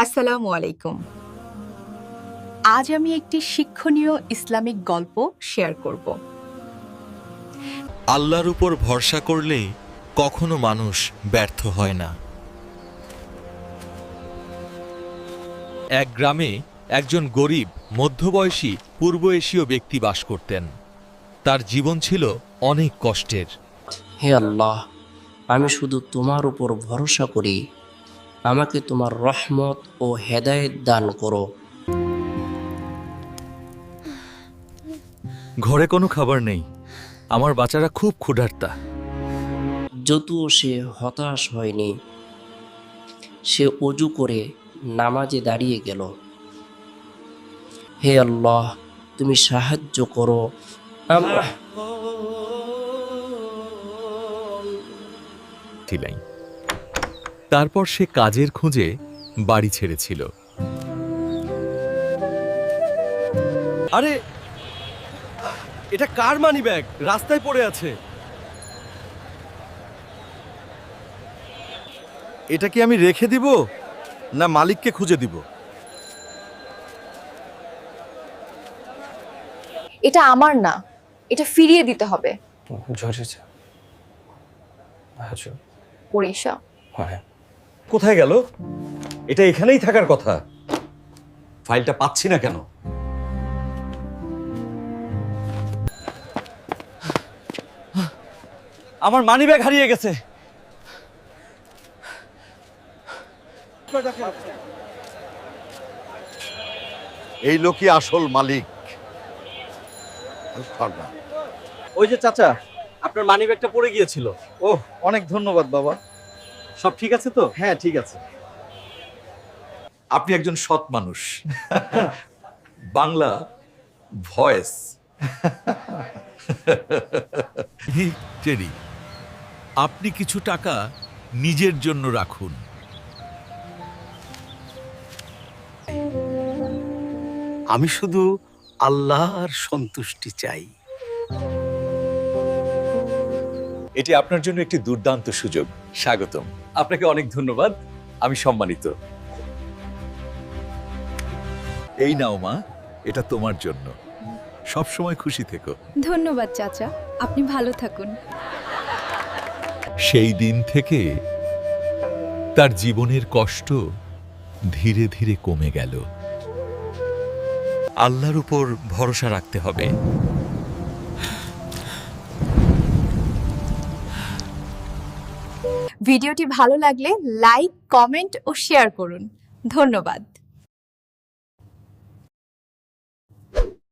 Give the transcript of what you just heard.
আসসালামু আলাইকুম। আজ আমি একটি শিক্ষণীয় ইসলামিক গল্প শেয়ার করব। আল্লাহর উপর ভরসা করলে কখনো মানুষ ব্যর্থ হয় না। এক গ্রামে একজন গরিব মধ্যবয়সী পূর্ব এশীয় ব্যক্তি বাস করতেন। তার জীবন ছিল অনেক কষ্টের। হে আল্লাহ, আমি শুধু তোমার উপর ভরসা করি, আমাকে তোমার রহমত ও হেদায়েত দান করো। ঘরে কোনো খাবার নেই, আমার বাচ্চারা খুব ক্ষুধার্তা। যদিও সে হতাশ হয়নি, সে অজু করে নামাজে দাঁড়িয়ে গেল। হে আল্লাহ, তুমি সাহায্য করো। তারপর সে কাজের খোঁজে বাড়ি ছেড়েছিল। আরে, এটা কার মানি ব্যাগ রাস্তায় পড়ে আছে? এটা কি আমি রেখে দিব না মালিককে খুঁজে দিব? এটা আমার না, এটা ফিরিয়ে দিতে হবে। পরিশা, কোথায় গেল? এটা এখানেই থাকার কথা। ফাইলটা পাচ্ছি না কেন? আমার মানি ব্যাগ হারিয়ে গেছে। এই লোকই আসল মালিক। ওই যে চাচা, আপনার মানি ব্যাগটা পড়ে গিয়েছিল। ওহ, অনেক ধন্যবাদ বাবা। সব ঠিক আছে তো? হ্যাঁ, ঠিক আছে। আপনি একজন সৎ মানুষ। বাংলা ভয়েস। টেরি, আপনি কিছু টাকা নিজের জন্য রাখুন। আমি শুধু আল্লাহর সন্তুষ্টি চাই। এটি আপনার জন্য একটি দুর্দান্ত সুযোগ। স্বাগতম। আপনাকে অনেক ধন্যবাদ, আমি সম্মানিত। এই নাও মা, এটা তোমার জন্য। সব সময় খুশি থেকো। ধন্যবাদ চাচা, আপনি ভালো থাকুন। সেই দিন থেকে তার জীবনের কষ্ট ধীরে ধীরে কমে গেল। আল্লাহর উপর ভরসা রাখতে হবে। ভিডিওটি ভালো লাগলে লাইক, কমেন্ট ও শেয়ার করুন। ধন্যবাদ।